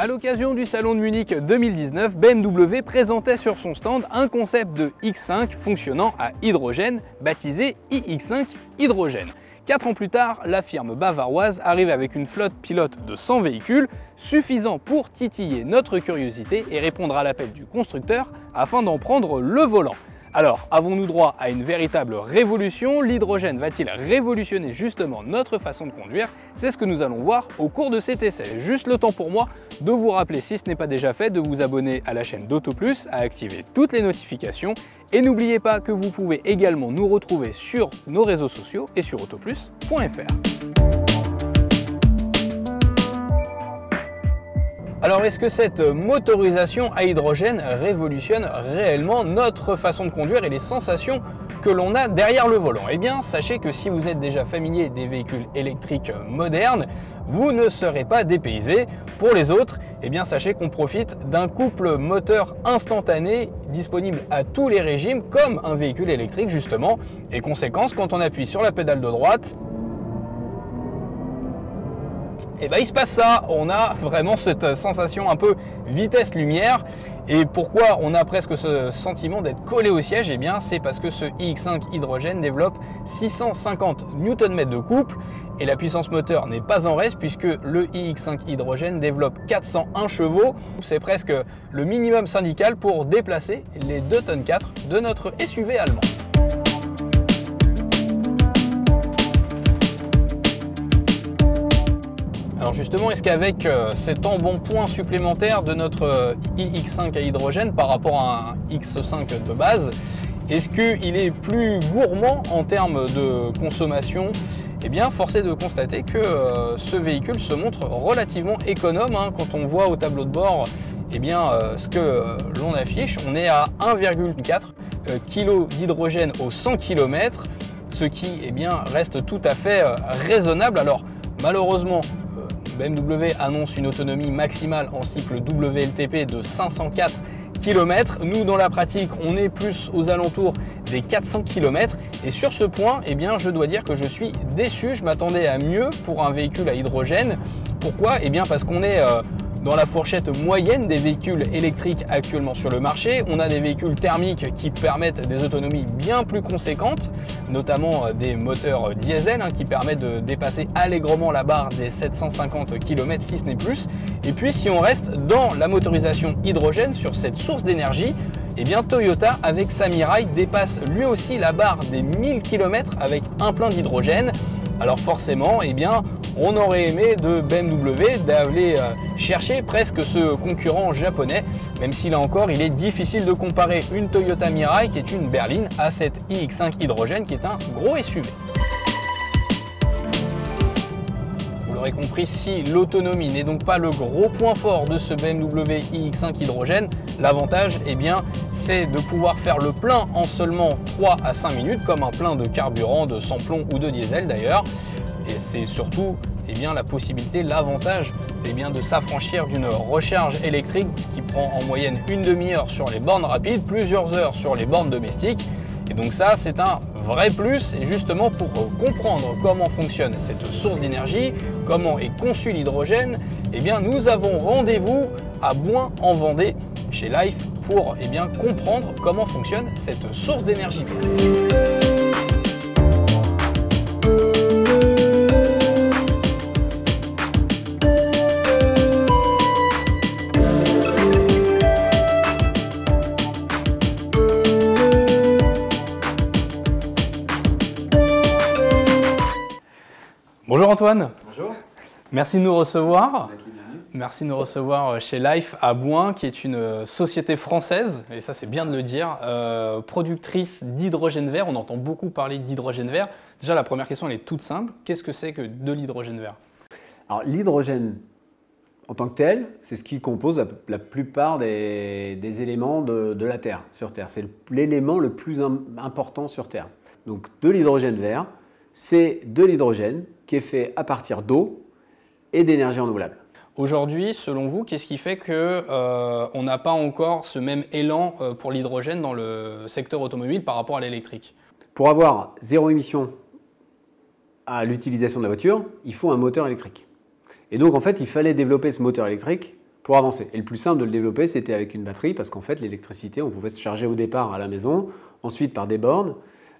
À l'occasion du salon de Munich 2019, BMW présentait sur son stand un concept de X5 fonctionnant à hydrogène, baptisé iX5 Hydrogène. 4 ans plus tard, la firme bavaroise arrive avec une flotte pilote de 100 véhicules, suffisant pour titiller notre curiosité et répondre à l'appel du constructeur afin d'en prendre le volant. Alors, avons-nous droit à une véritable révolution? L'hydrogène va-t-il révolutionner justement notre façon de conduire? C'est ce que nous allons voir au cours de cet essai. Juste le temps pour moi de vous rappeler, si ce n'est pas déjà fait, de vous abonner à la chaîne d'AutoPlus, à activer toutes les notifications et n'oubliez pas que vous pouvez également nous retrouver sur nos réseaux sociaux et sur autoplus.fr. Alors est-ce que cette motorisation à hydrogène révolutionne réellement notre façon de conduire et les sensations que l'on a derrière le volant? Eh bien, sachez que si vous êtes déjà familier des véhicules électriques modernes, vous ne serez pas dépaysé. Pour les autres, eh bien, sachez qu'on profite d'un couple moteur instantané disponible à tous les régimes comme un véhicule électrique justement. Et conséquence, quand on appuie sur la pédale de droite, et ben il se passe ça, on a vraiment cette sensation un peu vitesse-lumière. Et pourquoi on a presque ce sentiment d'être collé au siège? Eh bien c'est parce que ce iX5 hydrogène développe 650 Nm de couple et la puissance moteur n'est pas en reste puisque le iX5 hydrogène développe 401 chevaux. C'est presque le minimum syndical pour déplacer les 2,4 tonnes de notre SUV allemand. Alors justement, est-ce qu'avec cet embonpoint supplémentaire de notre iX5 à hydrogène par rapport à un X5 de base, est-ce qu'il est plus gourmand en termes de consommation? Eh bien, force est de constater que ce véhicule se montre relativement économe. Quand on voit au tableau de bord eh bien, ce que l'on affiche, on est à 1,4 kg d'hydrogène au 100 km, ce qui eh bien, reste tout à fait raisonnable. Alors malheureusement, BMW annonce une autonomie maximale en cycle WLTP de 504 km. Nous, dans la pratique, on est plus aux alentours des 400 km. Et sur ce point, eh bien, je dois dire que je suis déçu. Je m'attendais à mieux pour un véhicule à hydrogène. Pourquoi? Eh bien, parce qu'on est dans la fourchette moyenne des véhicules électriques actuellement sur le marché. On a des véhicules thermiques qui permettent des autonomies bien plus conséquentes, notamment des moteurs diesel qui permettent de dépasser allègrement la barre des 750 km si ce n'est plus. Et puis si on reste dans la motorisation hydrogène sur cette source d'énergie, eh bien Toyota avec sa Mirai dépasse lui aussi la barre des 1000 km avec un plein d'hydrogène. Alors forcément, eh bien, on aurait aimé de BMW d'aller chercher presque ce concurrent japonais, même si là encore, il est difficile de comparer une Toyota Mirai qui est une berline à cette iX5 hydrogène qui est un gros SUV. Vous l'aurez compris, si l'autonomie n'est donc pas le gros point fort de ce BMW iX5 hydrogène, l'avantage, eh bien, c'est de pouvoir faire le plein en seulement 3 à 5 minutes, comme un plein de carburant, de sans-plomb ou de diesel d'ailleurs. Et c'est surtout eh bien, la possibilité, l'avantage eh bien, de s'affranchir d'une recharge électrique qui prend en moyenne une demi-heure sur les bornes rapides, plusieurs heures sur les bornes domestiques. Et donc ça, c'est un vrai plus. Et justement, pour comprendre comment fonctionne cette source d'énergie, comment est conçu l'hydrogène, eh bien, nous avons rendez-vous à Boin en Vendée, chez Life, pour eh bien, comprendre comment fonctionne cette source d'énergie verte. Bonjour Antoine. Bonjour. Merci de nous recevoir. Merci de nous recevoir chez Life à Boin, qui est une société française, et ça c'est bien de le dire, productrice d'hydrogène vert. On entend beaucoup parler d'hydrogène vert. Déjà la première question elle est toute simple. Qu'est-ce que c'est que de l'hydrogène vert? Alors l'hydrogène en tant que tel, c'est ce qui compose la plupart des éléments de la Terre, sur Terre. C'est l'élément le plus important sur Terre. Donc de l'hydrogène vert, c'est de l'hydrogène qui est fait à partir d'eau et d'énergie renouvelable. Aujourd'hui, selon vous, qu'est-ce qui fait qu'on n'a pas encore ce même élan pour l'hydrogène dans le secteur automobile par rapport à l'électrique? Pour avoir zéro émission à l'utilisation de la voiture, il faut un moteur électrique. Et donc en fait, il fallait développer ce moteur électrique pour avancer. Et le plus simple de le développer, c'était avec une batterie, parce qu'en fait, l'électricité, on pouvait se charger au départ à la maison, ensuite par des bornes,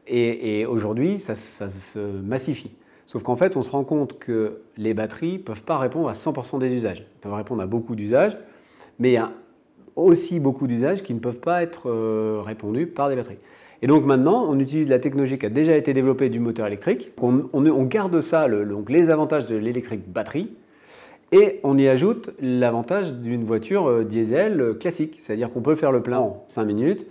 et aujourd'hui, ça se massifie. Sauf qu'en fait, on se rend compte que les batteries ne peuvent pas répondre à 100% des usages. Elles peuvent répondre à beaucoup d'usages, mais il y a aussi beaucoup d'usages qui ne peuvent pas être répondus par des batteries. Et donc maintenant, on utilise la technologie qui a déjà été développée du moteur électrique. On garde ça, donc les avantages de l'électrique batterie, et on y ajoute l'avantage d'une voiture diesel classique. C'est-à-dire qu'on peut faire le plein en 5 minutes.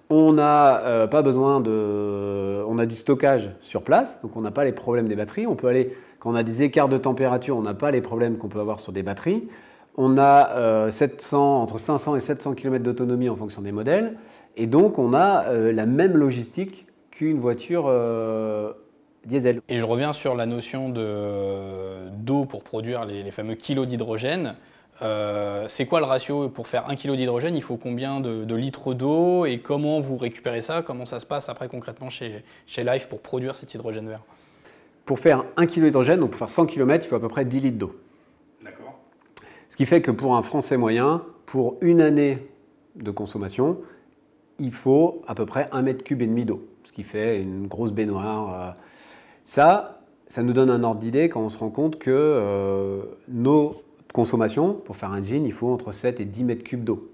On n'a pas besoin on a du stockage sur place, donc on n'a pas les problèmes des batteries. On peut aller, quand on a des écarts de température, on n'a pas les problèmes qu'on peut avoir sur des batteries. On a entre 500 et 700 km d'autonomie en fonction des modèles. Et donc, on a la même logistique qu'une voiture diesel. Et je reviens sur la notion d'eau pour produire les fameux kilos d'hydrogène. C'est quoi le ratio pour faire 1 kg d'hydrogène? Il faut combien de litres d'eau et comment vous récupérez ça? Comment ça se passe après concrètement chez Life pour produire cet hydrogène vert? Pour faire 1 kg d'hydrogène, donc pour faire 100 km, il faut à peu près 10 litres d'eau. D'accord. Ce qui fait que pour un Français moyen, pour une année de consommation, il faut à peu près 1,5 mètre cube d'eau, ce qui fait une grosse baignoire. Ça nous donne un ordre d'idée quand on se rend compte que nos consommations, pour faire un jean, il faut entre 7 et 10 mètres cubes d'eau.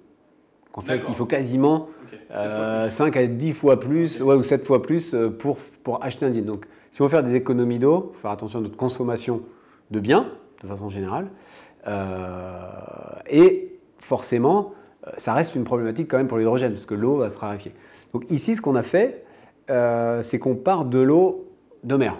En fait, il faut quasiment 5 à 10 fois plus, ou 7 fois plus pour acheter un jean. Donc, si on veut faire des économies d'eau, il faut faire attention à notre consommation de biens, de façon générale. Et forcément, ça reste une problématique quand même pour l'hydrogène, parce que l'eau va se raréfier. Donc ici, ce qu'on a fait, c'est qu'on part de l'eau de mer.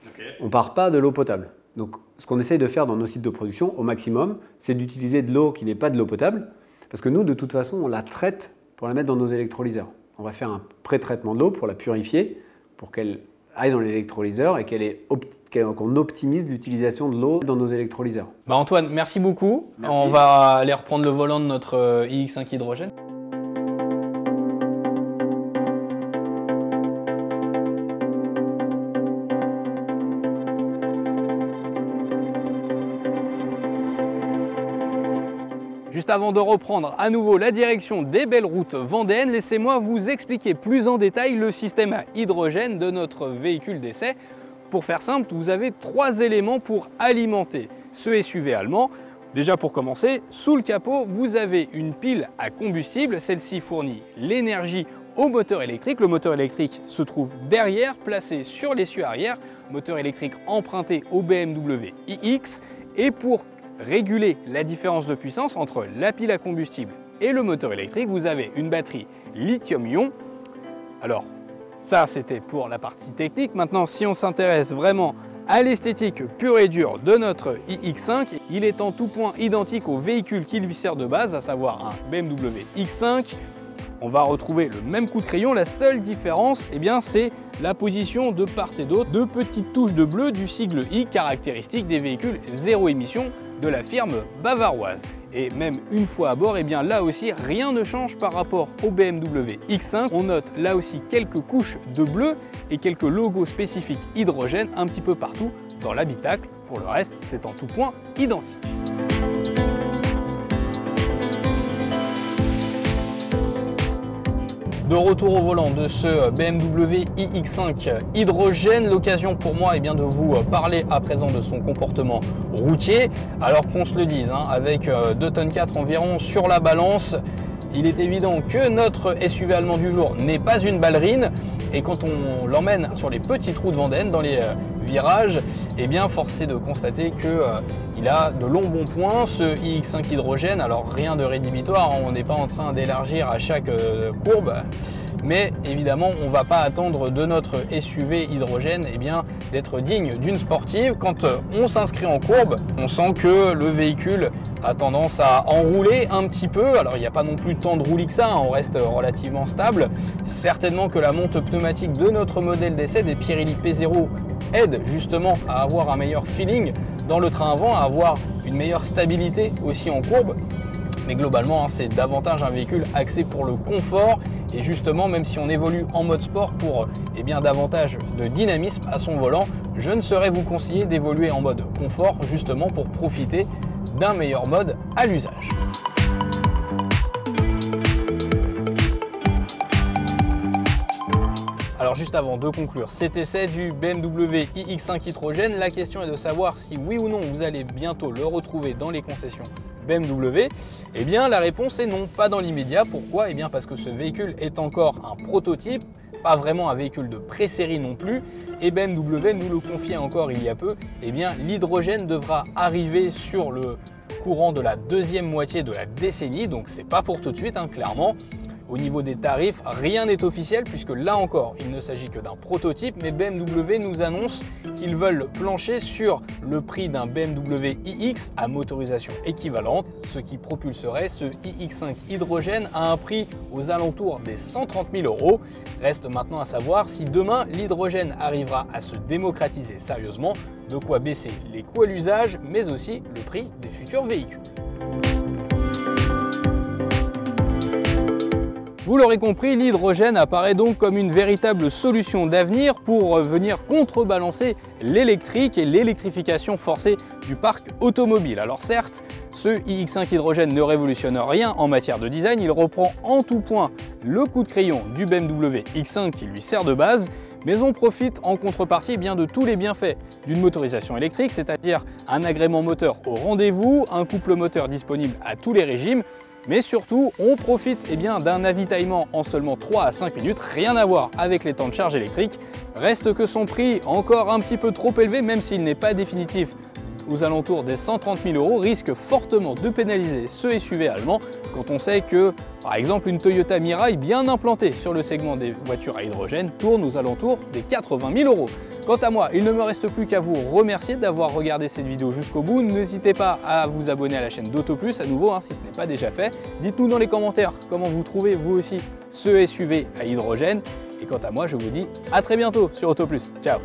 Okay. On ne part pas de l'eau potable. Donc ce qu'on essaye de faire dans nos sites de production, au maximum, c'est d'utiliser de l'eau qui n'est pas de l'eau potable, parce que nous, de toute façon, on la traite pour la mettre dans nos électrolyseurs. On va faire un pré-traitement de l'eau pour la purifier, pour qu'elle aille dans l'électrolyseur et qu'on optimise l'utilisation de l'eau dans nos électrolyseurs. Antoine, merci beaucoup. Merci. On va aller reprendre le volant de notre iX5 hydrogène. Juste avant de reprendre à nouveau la direction des belles routes vendéennes, laissez-moi vous expliquer plus en détail le système à hydrogène de notre véhicule d'essai. Pour faire simple, vous avez 3 éléments pour alimenter ce SUV allemand. Déjà pour commencer, sous le capot, vous avez une pile à combustible. Celle-ci fournit l'énergie au moteur électrique. Le moteur électrique se trouve derrière, placé sur l'essieu arrière. Moteur électrique emprunté au BMW iX. Et pour réguler la différence de puissance entre la pile à combustible et le moteur électrique, vous avez une batterie lithium-ion. Alors, ça, c'était pour la partie technique. Maintenant, si on s'intéresse vraiment à l'esthétique pure et dure de notre iX5, il est en tout point identique au véhicule qui lui sert de base, à savoir un BMW X5. On va retrouver le même coup de crayon. La seule différence, c'est la position de part et d'autre, de petites touches de bleu du sigle I caractéristique des véhicules zéro émission de la firme bavaroise. Et même une fois à bord, là aussi, rien ne change par rapport au BMW X5. On note là aussi quelques couches de bleu et quelques logos spécifiques hydrogène un petit peu partout dans l'habitacle. Pour le reste, c'est en tout point identique. De retour au volant de ce BMW iX5 hydrogène, l'occasion pour moi de vous parler à présent de son comportement routier. Alors qu'on se le dise, avec 2,4 tonnes environ sur la balance, il est évident que notre SUV allemand du jour n'est pas une ballerine. Et quand on l'emmène sur les petites routes vendéennes, dans les virages, force est de constater qu'il a de longs bons points, ce iX5 hydrogène. Alors rien de rédhibitoire, on n'est pas en train d'élargir à chaque courbe. Mais évidemment, on ne va pas attendre de notre SUV hydrogène d'être digne d'une sportive. Quand on s'inscrit en courbe, on sent que le véhicule a tendance à enrouler un petit peu. Alors il n'y a pas non plus tant de roulis que ça, on reste relativement stable. Certainement que la monte pneumatique de notre modèle d'essai des Pirelli P0 aide justement à avoir un meilleur feeling dans le train avant, à avoir une meilleure stabilité aussi en courbe. Mais globalement, c'est davantage un véhicule axé pour le confort. Et justement, même si on évolue en mode sport pour davantage de dynamisme à son volant, je ne saurais vous conseiller d'évoluer en mode confort justement pour profiter d'un meilleur mode à l'usage. Alors juste avant de conclure cet essai du BMW iX5 hydrogène, la question est de savoir si oui ou non vous allez bientôt le retrouver dans les concessions BMW. Eh bien la réponse est non, pas dans l'immédiat. Pourquoi? Eh bien parce que ce véhicule est encore un prototype, pas vraiment un véhicule de pré-série non plus, et BMW nous le confiait encore il y a peu, eh bien l'hydrogène devra arriver sur le courant de la deuxième moitié de la décennie, donc c'est pas pour tout de suite, clairement. Au niveau des tarifs, rien n'est officiel puisque là encore, il ne s'agit que d'un prototype, mais BMW nous annonce qu'ils veulent plancher sur le prix d'un BMW iX à motorisation équivalente, ce qui propulserait ce iX5 hydrogène à un prix aux alentours des 130 000 €. Reste maintenant à savoir si demain l'hydrogène arrivera à se démocratiser sérieusement, de quoi baisser les coûts à l'usage, mais aussi le prix des futurs véhicules. Vous l'aurez compris, l'hydrogène apparaît donc comme une véritable solution d'avenir pour venir contrebalancer l'électrique et l'électrification forcée du parc automobile. Alors certes, ce iX5 hydrogène ne révolutionne rien en matière de design, il reprend en tout point le coup de crayon du BMW X5 qui lui sert de base, mais on profite en contrepartie bien de tous les bienfaits d'une motorisation électrique, c'est-à-dire un agrément moteur au rendez-vous, un couple moteur disponible à tous les régimes, mais surtout on profite d'un avitaillement en seulement 3 à 5 minutes, rien à voir avec les temps de charge électrique. Reste que son prix, encore un petit peu trop élevé, même s'il n'est pas définitif, aux alentours des 130 000 €, risque fortement de pénaliser ce SUV allemand quand on sait que, par exemple, une Toyota Mirai bien implantée sur le segment des voitures à hydrogène tourne aux alentours des 80 000 €. Quant à moi, il ne me reste plus qu'à vous remercier d'avoir regardé cette vidéo jusqu'au bout. N'hésitez pas à vous abonner à la chaîne d'Autoplus à nouveau, si ce n'est pas déjà fait. Dites-nous dans les commentaires comment vous trouvez vous aussi ce SUV à hydrogène. Et quant à moi, je vous dis à très bientôt sur Autoplus. Ciao!